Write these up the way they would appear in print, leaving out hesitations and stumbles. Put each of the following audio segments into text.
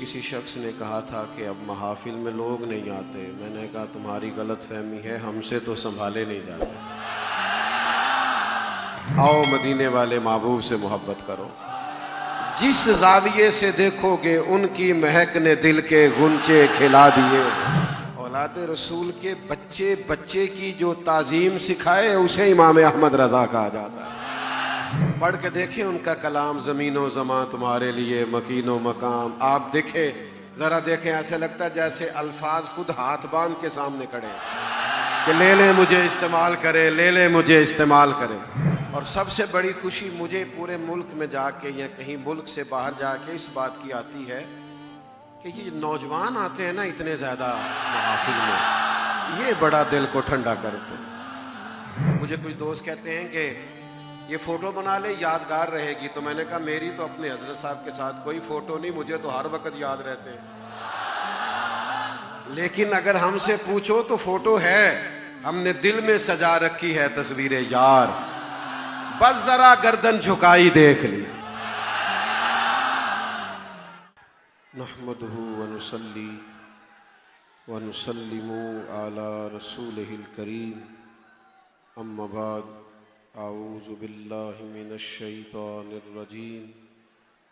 किसी शख्स ने कहा था कि अब महाफिल में लोग नहीं आते। मैंने कहा तुम्हारी गलत फहमी है, हमसे तो संभाले नहीं जाते। आओ मदीने वाले महबूब से मोहब्बत करो। जिस जाविये से देखोगे उनकी महक ने दिल के गुंचे खिला दिए। औलाद रसूल के बच्चे बच्चे की जो ताजीम सिखाए उसे इमाम अहमद रजा कहा जाता है। पढ़ के देखें उनका कलाम, ज़मीनो ज़मां तुम्हारे लिए मकीनो मकाम। आप देखें, ज़रा देखें, ऐसे लगता है जैसे अल्फाज खुद हाथ बांध के सामने खड़े हैं कि ले ले मुझे इस्तेमाल करें, ले ले मुझे इस्तेमाल करें। और सबसे बड़ी खुशी मुझे पूरे मुल्क में जाके या कहीं मुल्क से बाहर जाके इस बात की आती है कि ये नौजवान आते हैं ना इतने ज़्यादा महफिल में, ये बड़ा दिल को ठंडा करते हैं। मुझे कुछ दोस्त कहते हैं कि ये फ़ोटो बना ले, यादगार रहेगी। तो मैंने कहा मेरी तो अपने हजरत साहब के साथ कोई फ़ोटो नहीं, मुझे तो हर वक्त याद रहते हैं। लेकिन अगर हमसे पूछो तो फ़ोटो है, हमने दिल में सजा रखी है तस्वीरें यार, बस ज़रा गर्दन झुकाई देख ली। नहमदुहु व नुसल्ली व नुसल्लिमु अला रसूलिहिल करीम, अम्मा बाद, आऊज़ु बिल्लाहि मिनश शैतानिर रजीम,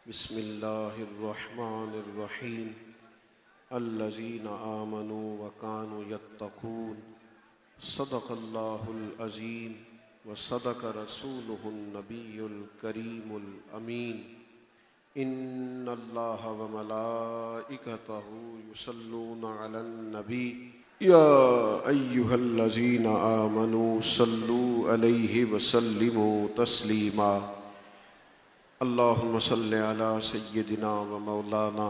बिस्मिल्लाहिर रहमानिर रहीम, अल्लज़ीना आमनू व कानू यत्तक़ून, सदक़ल्लाहुल अज़ीम व सदक़ रसूलुहुन नबियुल करीमुल अमीन। इन्नल्लाहा व मलाइकतहु युसल्लूना अलन नबी या अय्युहल्लज़ीना आमनू सल्लू अलैहि व सल्लिमू तस्लीमा। अल्लाहुम्मा सल्लि अला सय्यिदिना व मौलाना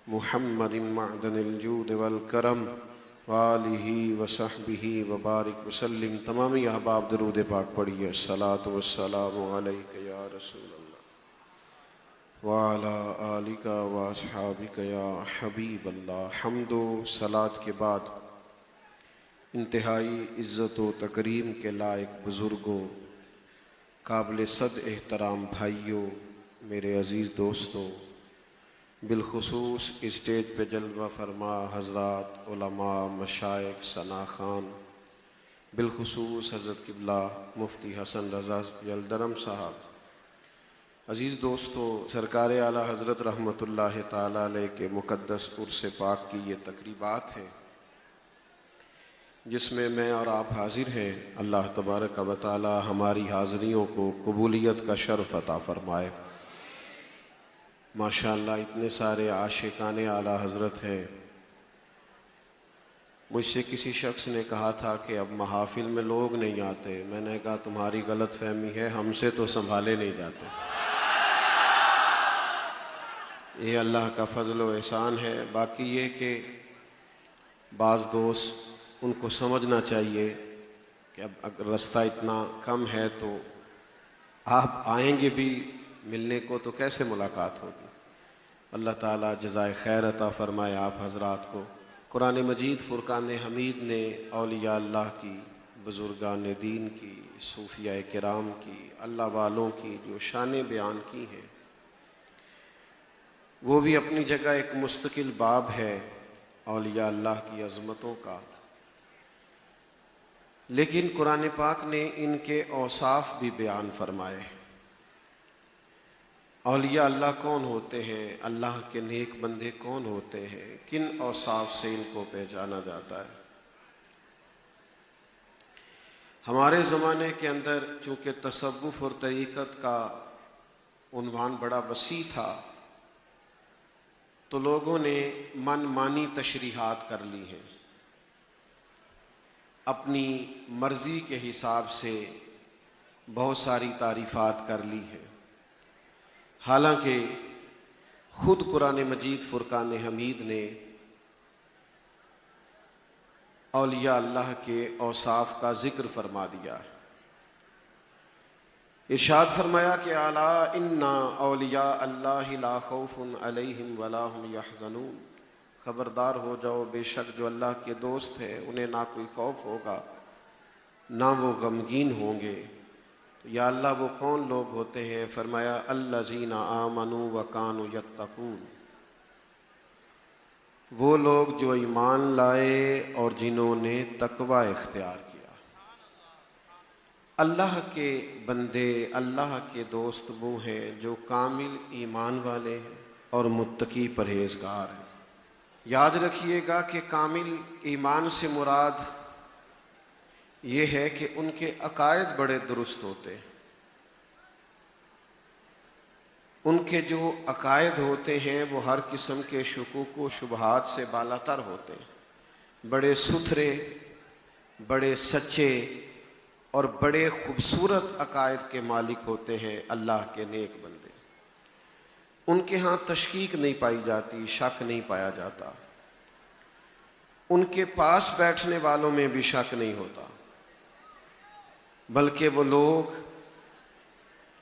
मुहम्मदिन मअदनिल जूद वल करम व आलिहि व सहबिहि व बारिक व सल्लिम। तमाम अहबाब दरूद पाक पढ़िए। अस्सलातु वस्सलामु अलैका या रसूल व अला आलिका व अस्हाबिका या हबीब अल्लाह। हम्दो सलात के बाद इंतहाई इज़्ज़त व तकरीम के लायक बुज़ुर्गों, काबिल सद एहतराम भाइयों, मेरे अज़ीज़ दोस्तों, बिलखुसूस स्टेज पे जलवा फरमा हज़रात उलमा, मशाइख, सना खान, बिलखुसूस हज़रत किबला मुफ्ती हसन रज़ा यलदरम साहब, अज़ीज़ दोस्तों, सरकार आला हज़रत रहमतुल्लाह ताला अलैह के मुक़द्दस उर्स पाक की ये तकरीबात है जिसमें मैं और आप हाजिर हैं। अल्लाह तबारक व तआला हमारी हाज़रियों को कबूलियत का शर्फ़ अता फ़रमाए। माशाअल्लाह इतने सारे आशिकाने आला हज़रत हैं। मुझसे किसी शख्स ने कहा था कि अब महाफिल में लोग नहीं आते। मैंने कहा तुम्हारी गलत फहमी है, हमसे तो संभाले नहीं जाते। ये अल्लाह का फ़ज़ल व एहसान है। बाकी ये कि बाज़ दोस्त उनको समझना चाहिए कि अब अगर रास्ता इतना कम है तो आप आएंगे भी मिलने को तो कैसे मुलाकात होगी। अल्लाह ताला जज़ाए खैर अता फ़रमाए आप हज़रात को। कुरान मजीद फ़ुरक़ान हमीद ने औलिया अल्लाह की, बुज़ुर्गान दीन की, सूफ़िया किराम की, अल्लाह वालों की जो शान बयान की हैं वो भी अपनी जगह एक मुस्तकिल बाब है औलिया अल्लाह की अज़मतों का। लेकिन कुरान पाक ने इनके औसाफ भी बयान फरमाए। औलिया अल्लाह कौन होते हैं, अल्लाह के नेक बंदे कौन होते हैं, किन औसाफ से इनको पहचाना जाता है। हमारे ज़माने के अंदर चूँकि तसव्वुफ़ और तरीक़त का उन्वान बड़ा वसी था तो लोगों ने मनमानी तशरीहात कर ली हैं, अपनी मर्ज़ी के हिसाब से बहुत सारी तारीफ़ात कर ली हैं। हालांकि ख़ुद कुरान मजीद फ़ुरक़ान हमीद ने औलिया अल्लाह के औसाफ का ज़िक्र फरमा दिया है। इरशाद फरमाया कि अला इन्ना औलिया अल्लाहि ला खौफ़ुन अलैहिम वला हुम यहज़नून, ख़बरदार हो जाओ, बेशक जो अल्लाह के दोस्त हैं उन्हें ना कोई खौफ होगा ना वो गमगीन होंगे। तो या अल्लाह वो कौन लोग होते हैं? फरमाया अल्लज़ीना आमनू व कानू यत्तक़ून, वो लोग जो ईमान लाए और जिन्होंने तकवा इख्तियार किया। अल्लाह के बंदे, अल्लाह के दोस्त वो हैं जो कामिल ईमान वाले हैं और मुत्तकी परहेजगार हैं। याद रखिएगा कि कामिल ईमान से मुराद ये है कि उनके अकायद बड़े दुरुस्त होते हैं। उनके जो अकायद होते हैं वो हर किस्म के शुकूक व शुबहात से बालातर होते हैं। बड़े सुथरे, बड़े सच्चे और बड़े खूबसूरत अकायद के मालिक होते हैं अल्लाह के नेक बंदे। उनके यहाँ तशकीक नहीं पाई जाती, शक नहीं पाया जाता। उनके पास बैठने वालों में भी शक नहीं होता, बल्कि वो लोग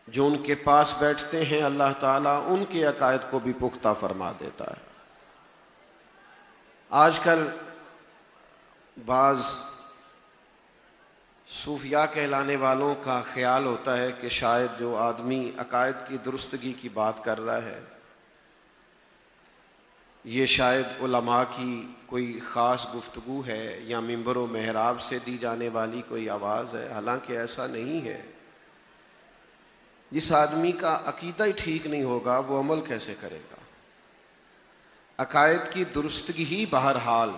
जो उनके पास बैठते हैं अल्लाह ताला उनके अकायद को भी पुख्ता फरमा देता है। आजकल बाज़ सूफिया कहलाने वालों का ख्याल होता है कि शायद जो आदमी अकायद की दुरुस्तगी की बात कर रहा है ये शायद उलमा की कोई ख़ास गुफ्तगू है या मिंबर व महराब से दी जाने वाली कोई आवाज़ है। हालांकि ऐसा नहीं है। जिस आदमी का अकीदा ही ठीक नहीं होगा वो अमल कैसे करेगा? अकायद की दुरुस्तगी ही बहरहाल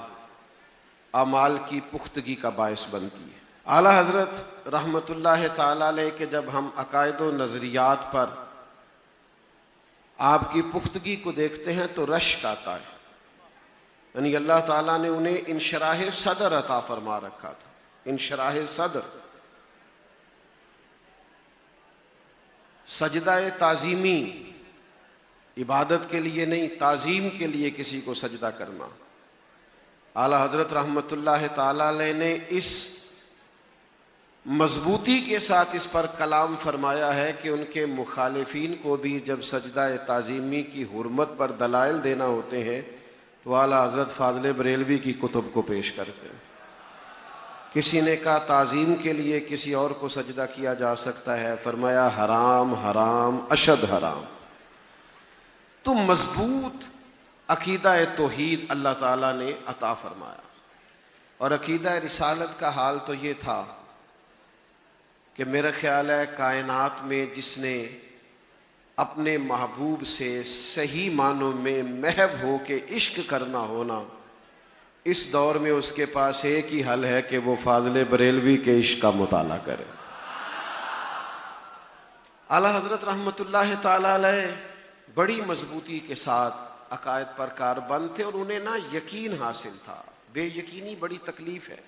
अमाल की पुख्तगी का बायस बनती है। आला हज़रत रहमतुल्लाह ताला अलैह के जब हम अकायद व नज़रियात पर आपकी पुख्तगी को देखते हैं तो रश्क आता है। यानी अल्लाह ताला ने उन्हें इंशराह सदर अता फरमा रखा था। इंशराह सदर, सजदा ताज़ीमी, इबादत के लिए नहीं, ताज़ीम के लिए किसी को सजदा करना। आला हज़रत रहमतुल्लाह ताला अलैह ने इस मजबूती के साथ इस पर कलाम फरमाया है कि उनके मुखालिफिन को भी जब सजदा ताज़ीमी की हुर्मत पर दलाइल देना होते हैं तो आला हज़रत फ़ाज़िल बरेलवी की कुतुब को पेश करते हैं। किसी ने कहा ताज़ीम के लिए किसी और को सजदा किया जा सकता है, फरमाया हराम हराम अशद हराम। तो मजबूत अकीदा तौहीद अल्लाह ताला ने अता फरमाया। और अकीदा रिसालत का हाल तो ये था कि मेरा ख्याल है कायनात में जिसने अपने महबूब से सही मानों में महव हो के इश्क करना होना, इस दौर में उसके पास एक ही हल है कि वो फ़ाज़िल बरेलवी के इश्क का मुताला करे। आला हज़रत रहमतुल्लाह ताला अलैह बड़ी मजबूती के साथ अकायद पर कारबंद थे और उन्हें ना यकीन हासिल था। बेयकीनी बड़ी तकलीफ है,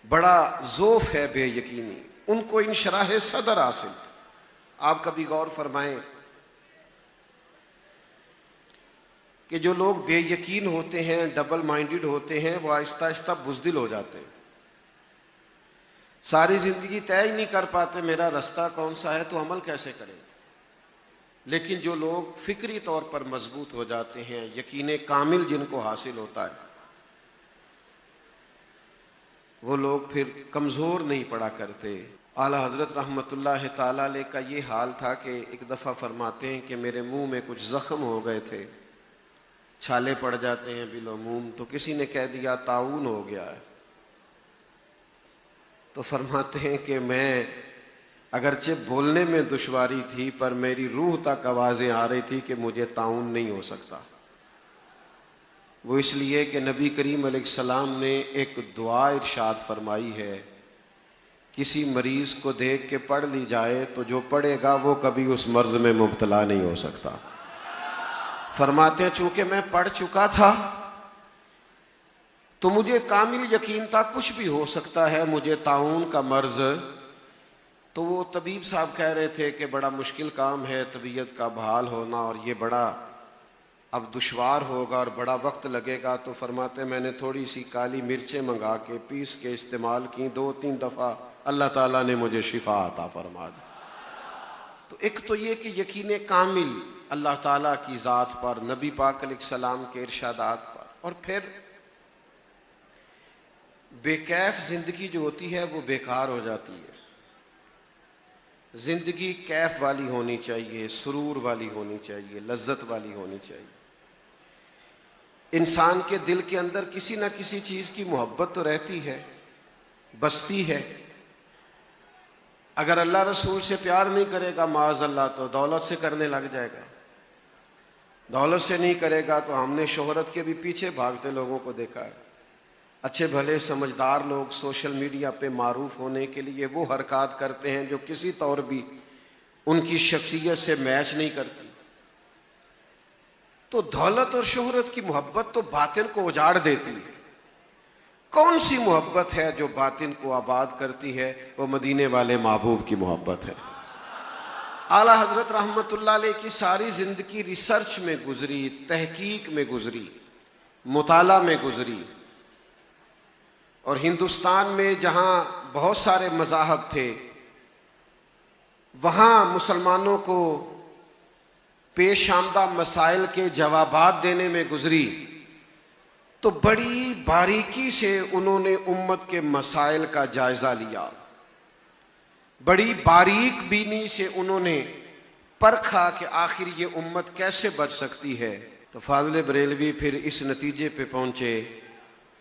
बड़ा ज़ोफ़ है बेयकीनी। उनको इंशराह सदर हासिल था। आप कभी गौर फरमाएं कि जो लोग बेयकीन होते हैं, डबल माइंडेड होते हैं, वो आहिस्ता आहिस्ता बुज़दिल हो जाते हैं। सारी ज़िंदगी तय ही नहीं कर पाते मेरा रास्ता कौन सा है, तो अमल कैसे करेंगे। लेकिन जो लोग फ़िक्री तौर पर मजबूत हो जाते हैं, यकीन कामिल जिनको हासिल होता है, वो लोग फिर कमज़ोर नहीं पड़ा करते। आला हज़रत रहमतुल्लाह ताला अलैह का ये हाल था कि एक दफ़ा फरमाते हैं कि मेरे मुंह में कुछ ज़ख्म हो गए थे, छाले पड़ जाते हैं बिलोमूम। तो किसी ने कह दिया ताउन हो गया है। तो फरमाते हैं कि मैं अगरचे बोलने में दुश्वारी थी पर मेरी रूह तक आवाज़ें आ रही थी कि मुझे ताउन नहीं हो सकता। वो इसलिए कि नबी करीम अलैहिस्सलाम ने एक दुआ इरशाद फरमाई है, किसी मरीज़ को देख के पढ़ ली जाए तो जो पढ़ेगा वो कभी उस मर्ज़ में मुब्तला नहीं हो सकता। फरमाते हैं चूंकि मैं पढ़ चुका था तो मुझे कामिल यकीन था कुछ भी हो सकता है, मुझे ताउन का मर्ज़। तो वो तबीब साहब कह रहे थे कि बड़ा मुश्किल काम है तबीयत का बहाल होना और ये बड़ा अब दुश्वार होगा और बड़ा वक्त लगेगा। तो फरमाते मैंने थोड़ी सी काली मिर्चें मंगा के पीस के इस्तेमाल की, 2-3 दफ़ा अल्लाह ताला ने मुझे शिफा अता फरमा दी। तो एक तो ये कि यकीन कामिल अल्लाह ताला की ज़ात पर, नबी पाक अलैहिस्सलाम के इरशादात पर, और फिर बेकैफ ज़िंदगी जो होती है वो बेकार हो जाती है। ज़िंदगी कैफ वाली होनी चाहिए, सुरूर वाली होनी चाहिए, लज्जत वाली होनी चाहिए। इंसान के दिल के अंदर किसी ना किसी चीज की मोहब्बत तो रहती है, बसती है। अगर अल्लाह रसूल से प्यार नहीं करेगा माअज़ल्लाह तो दौलत से करने लग जाएगा, दौलत से नहीं करेगा तो हमने शोहरत के भी पीछे भागते लोगों को देखा है। अच्छे भले समझदार लोग सोशल मीडिया पे मारूफ होने के लिए वो हरकत करते हैं जो किसी तौर भी उनकी शख्सियत से मैच नहीं करती। तो दौलत और शोहरत की मोहब्बत तो बातिन को उजाड़ देती है। कौन सी मोहब्बत है जो बातिन को आबाद करती है? वो मदीने वाले महबूब की मोहब्बत है। आला हजरत रहमतुल्लाह अलैह की सारी जिंदगी रिसर्च में गुजरी, तहकीक में गुजरी, मुताला में गुजरी। और हिंदुस्तान में जहां बहुत सारे मज़ाहब थे वहां मुसलमानों को पेश आमदा मसाइल के जवाबात देने में गुजरी। तो बड़ी बारीकी से उन्होंने उम्मत के मसाइल का जायजा लिया, बड़ी बारीक बीनी से उन्होंने परखा कि आखिर ये उम्मत कैसे बच सकती है। तो फाज़िल बरेलवी फिर इस नतीजे पे पहुंचे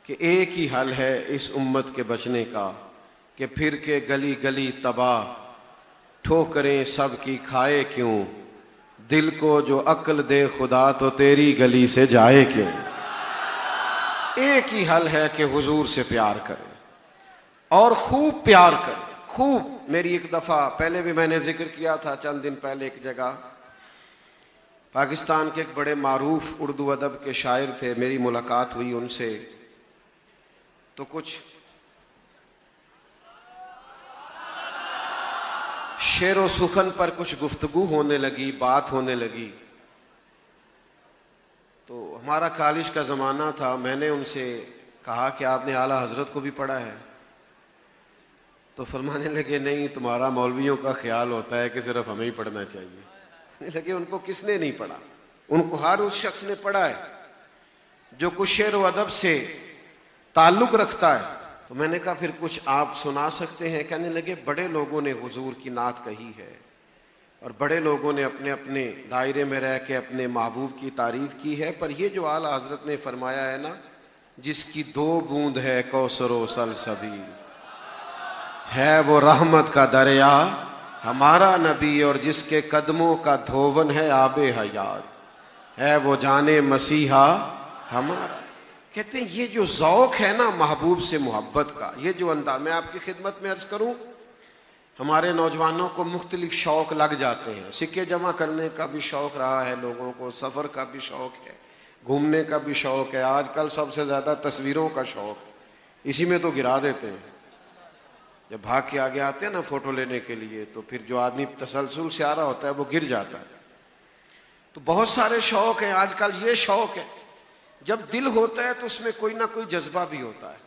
कि एक ही हल है इस उम्मत के बचने का कि फिर के गली गली तबाह, ठोकरें सब की खाए क्यों, दिल को जो अक्ल दे खुदा तो तेरी गली से जाए क्यों। एक ही हल है कि हुजूर से प्यार करें और खूब प्यार करें, खूब। मेरी एक दफ़ा पहले भी मैंने जिक्र किया था, चंद दिन पहले एक जगह पाकिस्तान के एक बड़े मारूफ उर्दू अदब के शायर थे, मेरी मुलाकात हुई उनसे। तो कुछ शेर व सुखन पर कुछ गुफ्तगू होने लगी, बात होने लगी। तो हमारा कॉलेज का ज़माना था। मैंने उनसे कहा कि आपने आला हजरत को भी पढ़ा है? तो फरमाने लगे नहीं, तुम्हारा मौलवियों का ख्याल होता है कि सिर्फ हमें ही पढ़ना चाहिए। लगे उनको किसने नहीं पढ़ा, उनको हर उस शख्स ने पढ़ा है जो कुछ शेर व अदब से ताल्लुक़ रखता है। तो मैंने कहा फिर कुछ आप सुना सकते हैं? कहने लगे बड़े लोगों ने हुजूर की नात कही है और बड़े लोगों ने अपने अपने दायरे में रह के अपने महबूब की तारीफ की है, पर ये जो आला हजरत ने फरमाया है ना, जिसकी 2 बूंद है कौसरो सलसबील, है वो रहमत का दरिया हमारा नबी, और जिसके कदमों का धोवन है आबे हयात, है वो जाने मसीहा हमारा। कहते हैं ये जो ज़ौक़ है ना महबूब से मोहब्बत का, ये जो अंदाज, मैं आपकी खिदमत में अर्ज़ करूं, हमारे नौजवानों को मुख्तलिफ शौक़ लग जाते हैं। सिक्के जमा करने का भी शौक़ रहा है लोगों को, सफ़र का भी शौक़ है, घूमने का भी शौक़ है, आजकल सबसे ज़्यादा तस्वीरों का शौक़, इसी में तो गिरा देते हैं। जब भाग के आगे आते हैं ना फ़ोटो लेने के लिए, तो फिर जो आदमी तसलसल से आ रहा होता है वो गिर जाता है। तो बहुत सारे शौक़ हैं आजकल। ये शौक़ है, जब दिल होता है तो उसमें कोई ना कोई जज्बा भी होता है।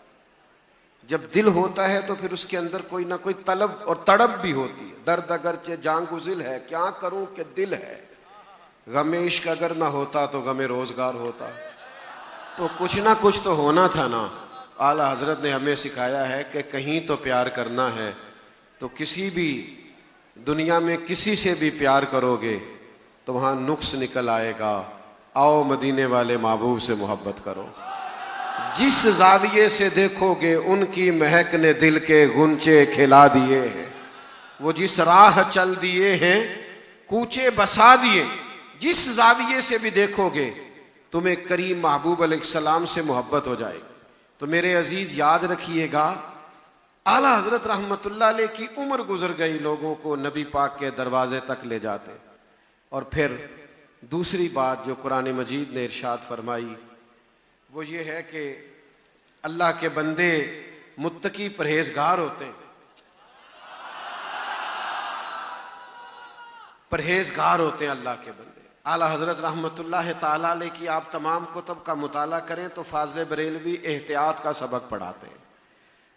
जब दिल होता है तो फिर उसके अंदर कोई ना कोई तलब और तड़प भी होती है। दर्द अगरचे जान गुजिल है, क्या करूं कि दिल है, गमे इश्क अगर ना होता तो गमे रोजगार होता। तो कुछ ना कुछ तो होना था ना। आला हजरत ने हमें सिखाया है कि कहीं तो प्यार करना है, तो किसी भी दुनिया में किसी से भी प्यार करोगे तो वहाँ नुक्स निकल आएगा। आओ मदीने वाले महबूब से मोहब्बत करो। जिस जाविये से देखोगे उनकी महक ने दिल के गुंचे खिला दिए हैं। वो जिस राह चल दिए हैं कूचे बसा दिए। जिस जाविये से भी देखोगे तुम्हें करीम महबूब अलैहिस्सलाम से मोहब्बत हो जाएगी। तो मेरे अजीज याद रखिएगा, आला हजरत रहमतुल्लाह अलैह की उम्र गुजर गई लोगों को नबी पाक के दरवाजे तक ले जाते। और फिर दूसरी बात जो कुरान मजीद ने इरशाद फरमाई वो ये है कि अल्लाह के बंदे मुत्तकी परहेजगार होते हैं, परहेजगार होते हैं अल्लाह के बंदे। आला हजरत रहमतुल्लाह ताला अलैह की आप तमाम कुतुब का मुताला करें तो फाज़िल बरेलवी एहतियात का सबक पढ़ाते हैं,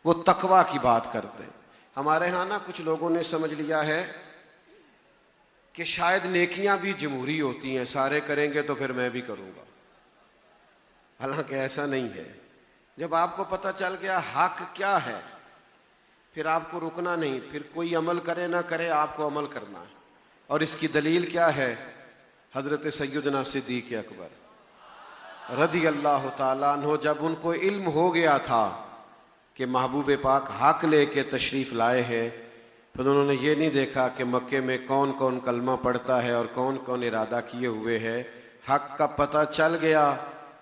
वो तकवा की बात करते हैं। हमारे यहाँ ना कुछ लोगों ने समझ लिया है कि शायद नेकियां भी जमहूरी होती हैं, सारे करेंगे तो फिर मैं भी करूँगा। हालांकि ऐसा नहीं है। जब आपको पता चल गया हक क्या है फिर आपको रुकना नहीं, फिर कोई अमल करे ना करे आपको अमल करना है। और इसकी दलील क्या है? हजरत सैयदना सिद्दीक़ अकबर रदी अल्लाह ताला अन्हो जब उनको इल्म हो गया था कि महबूब पाक हक लेके तशरीफ़ लाए हैं, फिर उन्होंने ये नहीं देखा कि मक्के में कौन कौन कलमा पढ़ता है और कौन कौन इरादा किए हुए है। हक का पता चल गया,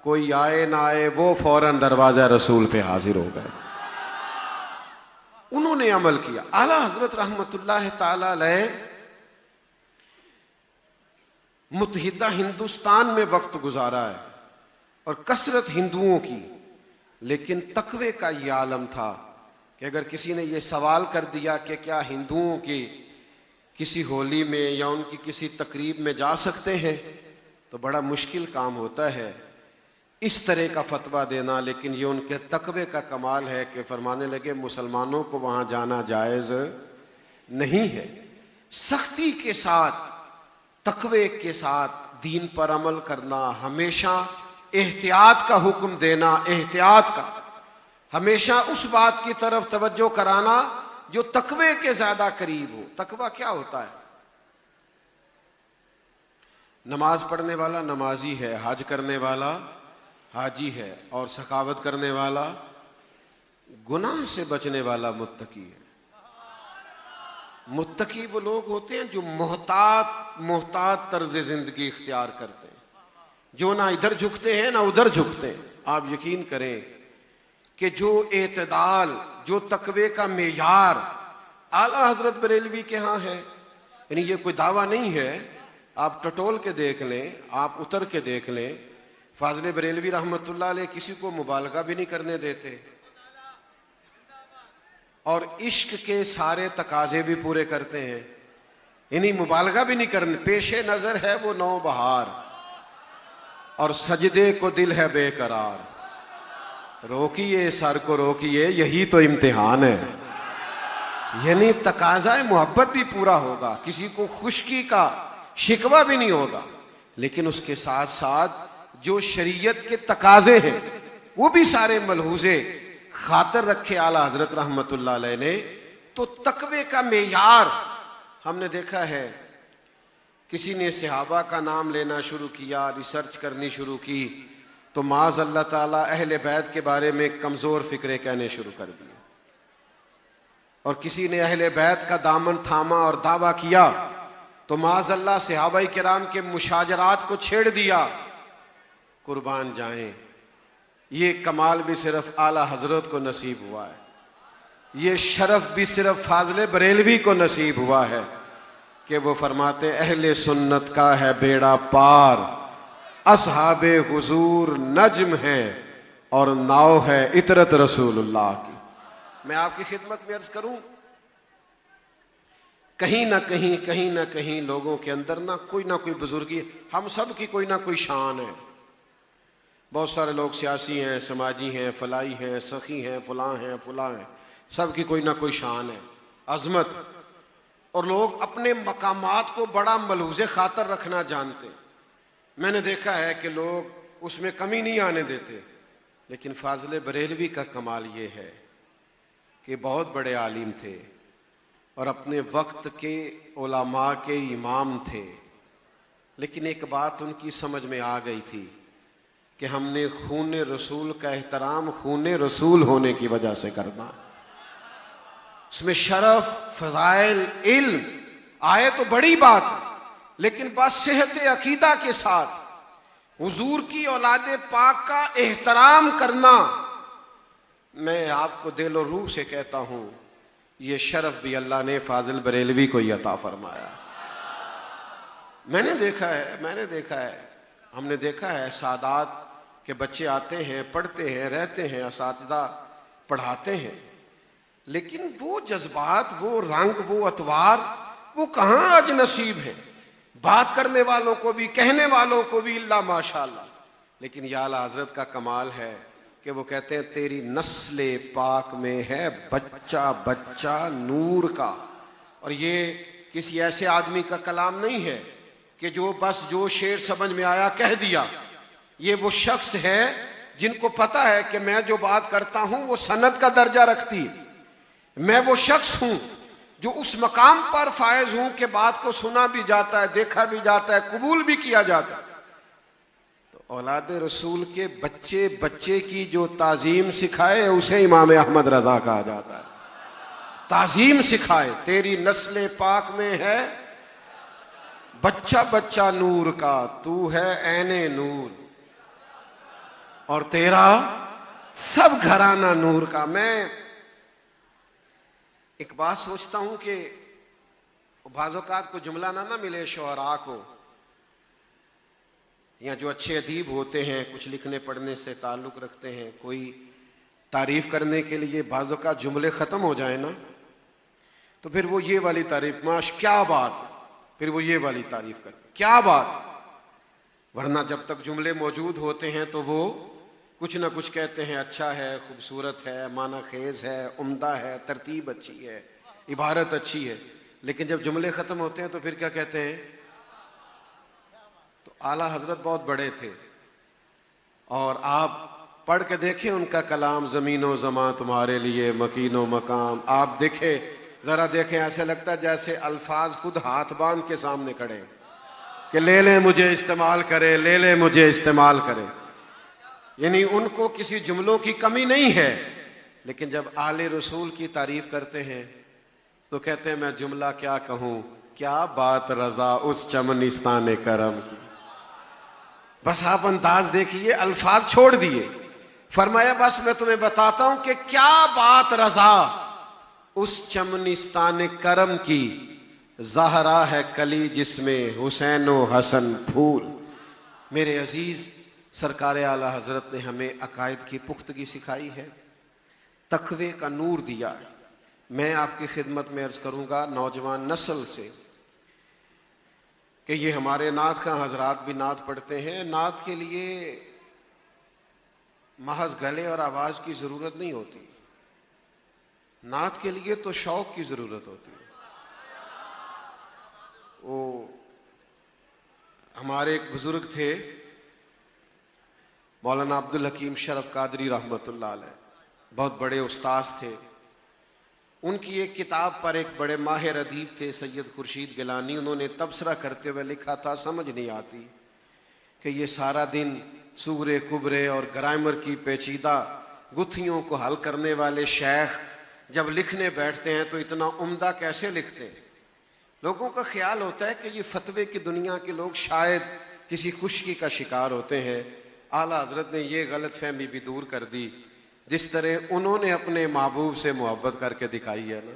कोई आए ना आए वो फौरन दरवाज़ा रसूल पे हाजिर हो गए। उन्होंने अमल किया। आला हजरत रहमतुल्लाह ताला अलैह मुत्तहिदा हिंदुस्तान में वक्त गुजारा है और कसरत हिंदुओं की, लेकिन तकवे का ये आलम था कि अगर किसी ने ये सवाल कर दिया कि क्या हिंदुओं की किसी होली में या उनकी किसी तकरीब में जा सकते हैं, तो बड़ा मुश्किल काम होता है इस तरह का फतवा देना। लेकिन ये उनके तकवे का कमाल है कि फरमाने लगे मुसलमानों को वहाँ जाना जायज़ नहीं है। सख्ती के साथ, तकवे के साथ दीन पर अमल करना, हमेशा एहतियात का हुक्म देना, एहतियात का, हमेशा उस बात की तरफ तवज्जो कराना जो तकवे के ज्यादा करीब हो। तकवा क्या होता है? नमाज पढ़ने वाला नमाजी है, हज करने वाला हाजी है, और सखावत करने वाला, गुनाह से बचने वाला मुत्तकी है। मुत्तकी वो लोग होते हैं जो मोहतात तर्ज जिंदगी इख्तियार करते हैं, जो ना इधर झुकते हैं ना उधर झुकते हैं। आप यकीन करें कि जो एतदाल, जो तकवे का मेयार आला हजरत बरेलवी के यहाँ है, यानी ये कोई दावा नहीं है, आप टटोल के देख लें, आप उतर के देख लें। फाजले बरेलवी रहमतुल्लाह अलैह किसी को मुबालगा भी नहीं करने देते और इश्क के सारे तकाजे भी पूरे करते हैं, यानी मुबालगा भी नहीं करने। पेशे नजर है वो नौ बहार और सजदे को दिल है बेकरार, रोकिए सर को रोकिए यही तो इम्तिहान है। यानी तकाजा मोहब्बत भी पूरा होगा, किसी को खुशकी का शिकवा भी नहीं होगा, लेकिन उसके साथ साथ जो शरीयत के तकाजे हैं वो भी सारे मलहूजे खातर रखे आला हजरत रहमतुल्लाह अलैह ने। तो तकवे का मेयार हमने देखा है, किसी ने सहाबा का नाम लेना शुरू किया, रिसर्च करनी शुरू की, तो माज़ अल्लाह ताला अहले बैत के बारे में कमज़ोर फिक्रे कहने शुरू कर दिए, और किसी ने अहले बैत का दामन थामा और दावा किया तो माज़ अल्लाह सहाबाई किराम के मुशाजरात को छेड़ दिया। कुर्बान जाएं, ये कमाल भी सिर्फ आला हजरत को नसीब हुआ है, ये शरफ भी सिर्फ फाजले बरेलवी को नसीब हुआ है कि वो फरमाते अहले सुन्नत का है बेड़ा पार, असहाबे हुजूर नज्म है और नाव है इतरत रसूलुल्लाह की। मैं आपकी खिदमत में अर्ज करूं, कहीं ना कहीं लोगों के अंदर ना कोई बुजुर्गी, हम सब की कोई ना कोई शान है। बहुत सारे लोग सियासी हैं, समाजी हैं, फलाई हैं, सखी हैं, फलां हैं, सब की कोई ना कोई शान है, अजमत, और लोग अपने मकामात को बड़ा मलहूज़े खातर रखना जानते हैं। मैंने देखा है कि लोग उसमें कमी नहीं आने देते, लेकिन फाजले बरेलवी का कमाल ये है कि बहुत बड़े आलिम थे और अपने वक्त के उलमा के इमाम थे, लेकिन एक बात उनकी समझ में आ गई थी कि हमने खून रसूल का एहतराम खून रसूल होने की वजह से करना, उसमें शरफ, फजाइल, इल्म आए तो बड़ी बात, लेकिन बस सेहत अकीदा के साथ हुजूर की औलादे पाक का एहतराम करना। मैं आपको दिल और रूह से कहता हूं, ये शरफ भी अल्लाह ने फाजिल बरेलवी को ही अता फरमाया। मैंने देखा है, हमने देखा है सादात के बच्चे आते हैं, पढ़ते हैं, रहते हैं, असातिज़ा पढ़ाते हैं, लेकिन वो जज्बात, वो रंग, वो अतवार, वो कहाँ आज नसीब है। बात करने वालों को भी, कहने वालों को भी इल्ला माशाअल्लाह। लेकिन या आला हजरत का कमाल है कि वो कहते हैं तेरी नस्ले पाक में है बच्चा बच्चा नूर का। और ये किसी ऐसे आदमी का कलाम नहीं है कि जो बस जो शेर समझ में आया कह दिया। ये वो शख्स है जिनको पता है कि मैं जो बात करता हूं वो सनद का दर्जा रखती है। मैं वो शख्स हूं जो उस मकाम पर फायज हूं कि बात को सुना भी जाता है, देखा भी जाता है, कबूल भी किया जाता है। तो औलाद रसूल के बच्चे बच्चे की जो ताजीम सिखाए उसे इमाम अहमद रजा कहा जाता है। ताजीम सिखाए, तेरी नस्ल पाक में है बच्चा बच्चा नूर का, तू है ऐने नूर और तेरा सब घराना नूर का। मैं एक बात सोचता हूं कि बाज़-औक़ात को जुमला ना मिले शोअरा को, या जो अच्छे अदीब होते हैं, कुछ लिखने पढ़ने से ताल्लुक़ रखते हैं, कोई तारीफ़ करने के लिए बाज़-औक़ात जुमले ख़त्म हो जाए ना, तो फिर वो ये वाली तारीफ़, माश क्या बात, फिर वो ये वाली तारीफ़ करते क्या बात। वरना जब तक जुमले मौजूद होते हैं तो वो कुछ ना कुछ कहते हैं, अच्छा है, खूबसूरत है, माना खेज है, उम्दा है, तरतीब अच्छी है, इबारत अच्छी है। लेकिन जब जुमले ख़त्म होते हैं तो फिर क्या कहते हैं। तो आला हजरत बहुत बड़े थे और आप पढ़ के देखें उनका कलाम, ज़मीनो ज़मां तुम्हारे लिए मकीनो मकाम। आप देखें, ज़रा देखें, ऐसे लगता है जैसे अल्फाज खुद हाथ बांध के सामने खड़े कि ले ले मुझे इस्तेमाल करे, ले ले मुझे इस्तेमाल करे। यानी उनको किसी जुमलों की कमी नहीं है, लेकिन जब आले रसूल की तारीफ करते हैं तो कहते हैं मैं जुमला क्या कहूं, क्या बात रजा उस चमनिस्तान करम की। बस आप अंदाज देखिए, अल्फाज छोड़ दिए, फरमाया बस मैं तुम्हें बताता हूं कि क्या बात रजा उस चमनिस्तान करम की, ज़हरा है कली जिसमें हुसैन व हसन फूल। मेरे अजीज सरकार आला हजरत ने हमें अकायद की पुख्तगी सिखाई है, तकवे का नूर दिया है। मैं आपकी खिदमत में अर्ज करूंगा नौजवान नस्ल से कि ये हमारे नात का हजरात भी नात पढ़ते हैं। नात के लिए महज गले और आवाज की जरूरत नहीं होती, नात के लिए तो शौक की जरूरत होती है। वो हमारे एक बुजुर्ग थे मौलाना अब्दुल हकीम शरफ कादरी रहमतुल्लाह अलैह, बहुत बड़े उस्ताद थे। उनकी एक किताब पर एक बड़े माहिर अदीब थे सैयद खुर्शीद गिलानी, उन्होंने तबसरा करते हुए लिखा था, समझ नहीं आती कि ये सारा दिन सूरे कुबरे और ग्रामर की पेचीदा गुत्थियों को हल करने वाले शेख जब लिखने बैठते हैं तो इतना उम्दा कैसे लिखते हैं। लोगों का ख्याल होता है कि ये फतवे की दुनिया के लोग शायद किसी खुशकी का शिकार होते हैं। आला हजरत ने ये गलत फहमी भी दूर कर दी, जिस तरह उन्होंने अपने महबूब से मोहब्बत करके दिखाई है ना,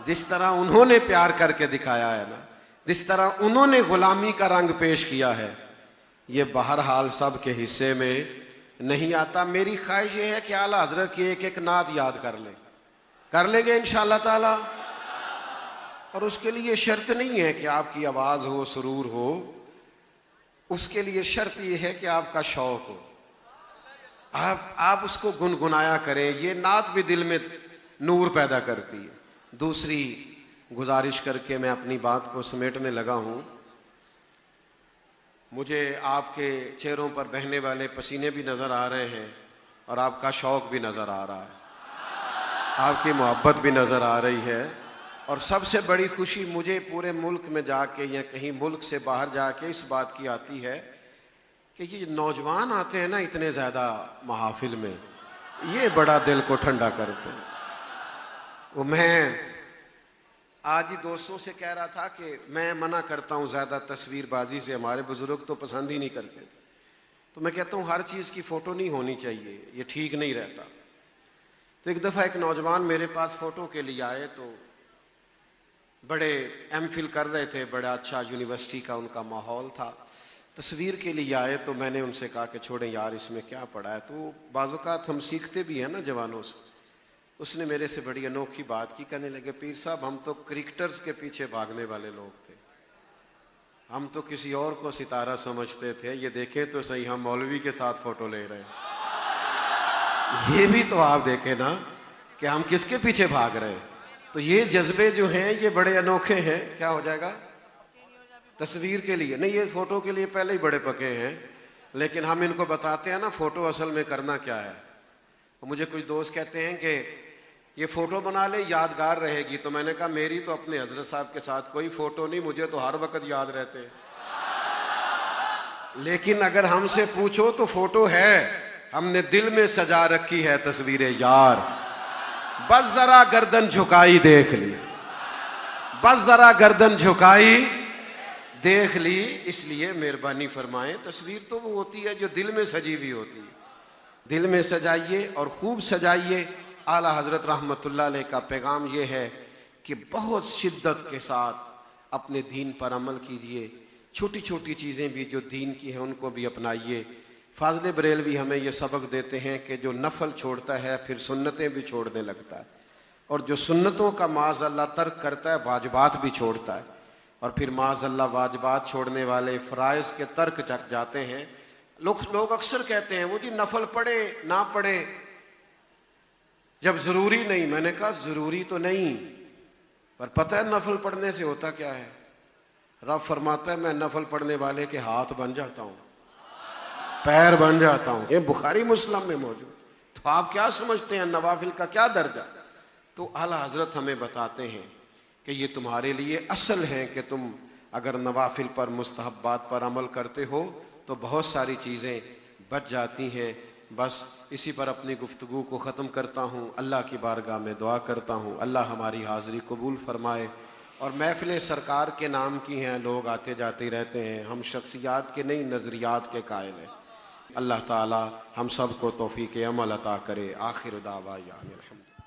जिस तरह उन्होंने प्यार करके दिखाया है ना, जिस तरह उन्होंने गुलामी का रंग पेश किया है, ये बहरहाल सब के हिस्से में नहीं आता। मेरी ख्वाहिश ये है कि आला हजरत की एक एक नात याद कर लेंगे इंशाअल्लाह ताला। और उसके लिए शर्त नहीं है कि आपकी आवाज हो, सुरूर हो, उसके लिए शर्त यह है कि आपका शौक हो, आप उसको गुनगुनाया करें। ये नात भी दिल में नूर पैदा करती है। दूसरी गुजारिश करके मैं अपनी बात को समेटने लगा हूं। मुझे आपके चेहरों पर बहने वाले पसीने भी नजर आ रहे हैं और आपका शौक भी नजर आ रहा है, आपकी मोहब्बत भी नजर आ रही है। और सबसे बड़ी खुशी मुझे पूरे मुल्क में जाके या कहीं मुल्क से बाहर जाके इस बात की आती है कि ये नौजवान आते हैं ना इतने ज़्यादा महाफिल में, ये बड़ा दिल को ठंडा करते हैं। वो मैं आज ही दोस्तों से कह रहा था कि मैं मना करता हूँ ज़्यादा तस्वीरबाजी से, हमारे बुजुर्ग तो पसंद ही नहीं करते। तो मैं कहता हूँ हर चीज़ की फ़ोटो नहीं होनी चाहिए, ये ठीक नहीं रहता। तो एक दफ़ा एक नौजवान मेरे पास फ़ोटो के लिए आए, तो बड़े एमफिल कर रहे थे, बड़ा अच्छा यूनिवर्सिटी का उनका माहौल था, तस्वीर के लिए आए। तो मैंने उनसे कहा कि छोड़ें यार, इसमें क्या पड़ा है। तो बाज़-औक़ात हम सीखते भी हैं ना जवानों से। उसने मेरे से बड़ी अनोखी बात की, कहने लगे पीर साहब हम तो क्रिकेटर्स के पीछे भागने वाले लोग थे, हम तो किसी और को सितारा समझते थे, ये देखें तो सही हम मौलवी के साथ फ़ोटो ले रहे हैं। ये भी तो आप देखें ना कि हम किसके पीछे भाग रहे हैं। तो ये जज्बे जो हैं ये बड़े अनोखे हैं। क्या हो जाएगा? तस्वीर के लिए नहीं, ये फोटो के लिए पहले ही बड़े पके हैं, लेकिन हम इनको बताते हैं ना फोटो असल में करना क्या है। तो मुझे कुछ दोस्त कहते हैं कि ये फोटो बना ले यादगार रहेगी, तो मैंने कहा मेरी तो अपने हजरत साहब के साथ कोई फोटो नहीं, मुझे तो हर वक्त याद रहते हैं। लेकिन अगर हमसे पूछो तो फोटो है, हमने दिल में सजा रखी है तस्वीरें यार। बस जरा गर्दन झुकाई देख ली, बस जरा गर्दन झुकाई देख ली। इसलिए मेहरबानी फरमाएं, तस्वीर तो वो होती है जो दिल में सजी हुई होती है। दिल में सजाइए और खूब सजाइए। आला हजरत रहमतुल्लाह अलैह का पैगाम ये है कि बहुत शिद्दत के साथ अपने दीन पर अमल कीजिए। छोटी छोटी चीज़ें भी जो दीन की हैं उनको भी अपनाइए। फाज़िल बरेलवी हमें ये सबक देते हैं कि जो नफल छोड़ता है फिर सुन्नतें भी छोड़ने लगता है, और जो सुन्नतों का माज़अल्लाह तर्क करता है वाजिबात भी छोड़ता है, और फिर माज़अल्लाह वाजिबात छोड़ने वाले फ़राइज़ के तर्क चक जाते हैं। लोग अक्सर कहते हैं वो जी नफल पढ़े ना पढ़े जब ज़रूरी नहीं। मैंने कहा ज़रूरी तो नहीं, पर पता है नफल पढ़ने से होता क्या है? रब फरमाता है मैं नफल पढ़ने वाले के हाथ बन जाता हूँ, पैर बन जाता हूँ। ये बुखारी मुस्लिम में मौजूद। तो आप क्या समझते हैं नवाफिल का क्या दर्जा? तो आला हजरत हमें बताते हैं कि ये तुम्हारे लिए असल है कि तुम अगर नवाफिल पर मुस्तहब्बात पर अमल करते हो तो बहुत सारी चीज़ें बच जाती हैं। बस इसी पर अपनी गुफ्तगू को ख़त्म करता हूँ। अल्लाह की बारगाह में दुआ करता हूँ अल्लाह हमारी हाज़िरी कबूल फरमाए। और महफ़िलें सरकार के नाम की हैं, लोग आते जाते रहते हैं, हम शख्सियात के नहीं नज़रियात के कायल हैं। अल्लाह ताला हम सब को तौफ़ीक़ अमल अता करे। आखिर दावा यानी अल्हम्दुलिल्लाह।